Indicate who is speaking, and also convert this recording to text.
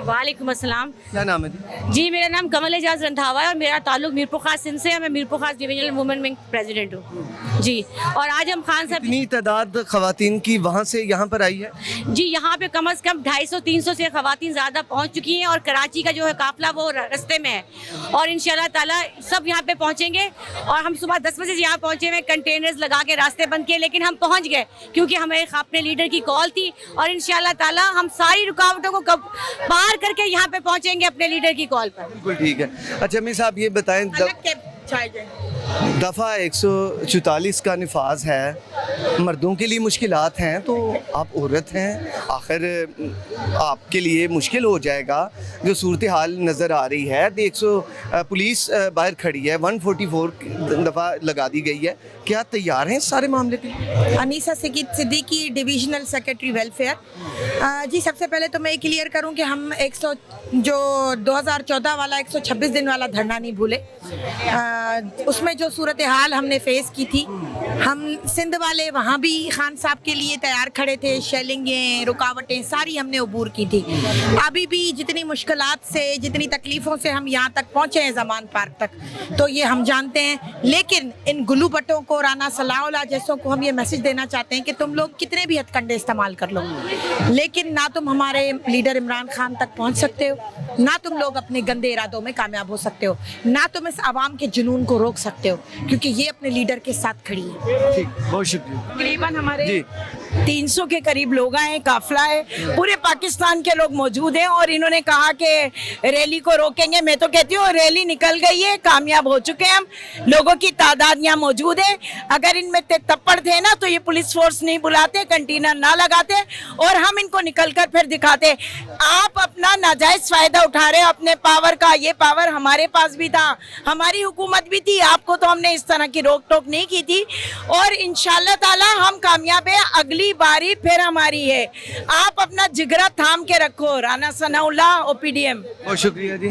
Speaker 1: वालेकुम अस्सलाम।
Speaker 2: क्या नाम है जी?
Speaker 1: जी मेरा नाम कमल एजाज रंधावा है और मेरा ताल्लुक मीरपुर खास सिंध से है। मैं मीरपुर खास डिविजनल वुमेन विंग प्रेसिडेंट हूँ जी। और आज हम खान साहब
Speaker 2: इतनी तादाद खवातीन की वहाँ से यहाँ पर आई है?
Speaker 1: जी यहाँ पे कम से कम 250-300 से खवातीन ज़्यादा पहुँच चुकी हैं और कराची का जो है काफिला वो रास्ते में है और इंशाल्लाह ताला सब यहाँ पे पहुँचेंगे। और हम सुबह 10 बजे से यहाँ पहुँचे हुए, कंटेनर्स लगा के रास्ते बंद किए, लेकिन हम पहुँच गए क्योंकि हमें अपने लीडर की कॉल थी और इंशाल्लाह ताला हम सारी रुकावटों को पार करके यहाँ पे पहुँचेंगे अपने लीडर की कॉल पर।
Speaker 2: बिल्कुल ठीक है। अच्छा मीर साहब ये बताएं, दफ़ा 144 का निफाज है, मर्दों के लिए मुश्किलात हैं, तो आप औरत हैं, आखिर आपके लिए मुश्किल हो जाएगा। जो सूरत हाल नज़र आ रही है, 100 पुलिस बाहर खड़ी है, 144 दफ़ा लगा दी गई है, क्या तैयार हैं इस सारे मामले के लिए?
Speaker 3: Anisa Siddiqui, divisional secretary welfare. जी सबसे पहले तो मैं क्लियर करूं कि हम 2014 वाला 126 दिन वाला धरना नहीं भूले। उसमें जो सूरत हाल हमने फेस की थी, हम सिंध वाले वहाँ भी खान साहब के लिए तैयार खड़े थे, शेलिंगें, रुकावटें सारी हमने अबूर की थी। अभी भी जितनी मुश्किलात से, जितनी तकलीफ़ों से हम यहाँ तक पहुँचे हैं ज़मान पार्क तक, तो ये हम जानते हैं। लेकिन इन गुलू भट्टों को, राना सलाउल्लाह जैसों को हम ये मैसेज देना चाहते हैं कि तुम लोग कितने भी हथकंडे इस्तेमाल कर लो, लेकिन ना तुम हमारे लीडर इमरान खान तक पहुँच सकते हो, ना तुम लोग अपने गंदे इरादों में कामयाब हो सकते हो, ना तुम इस आवाम के जुनून को रोक सकते हो, क्योंकि ये अपने लीडर के साथ खड़ी है।
Speaker 2: ठीक, बहुत शुक्रिया।
Speaker 4: तकरीबन हमारे
Speaker 2: जी
Speaker 4: 300 के करीब लोग आए, काफिला है, पूरे पाकिस्तान के लोग मौजूद हैं और इन्होंने कहा कि रैली को रोकेंगे। मैं तो कहती हूँ रैली निकल गई है, कामयाब हो चुके हैं हम, लोगों की तादाद यहाँ मौजूद है। अगर इनमें तप्पड़ थे ना तो ये पुलिस फोर्स नहीं बुलाते, कंटेनर ना लगाते और हम इनको निकल कर फिर दिखाते। आप अपना नाजायज फायदा उठा रहे हो अपने पावर का। ये पावर हमारे पास भी था, हमारी हुकूमत भी थी, आपको तो हमने इस तरह की रोक टोक नहीं की थी और इंशाल्लाह ताला हम कामयाब है। अगली बारी फिर हमारी है, आप अपना जिगरा थाम के रखो। राना सनाउल्लाह, OPDM।
Speaker 2: बहुत शुक्रिया जी।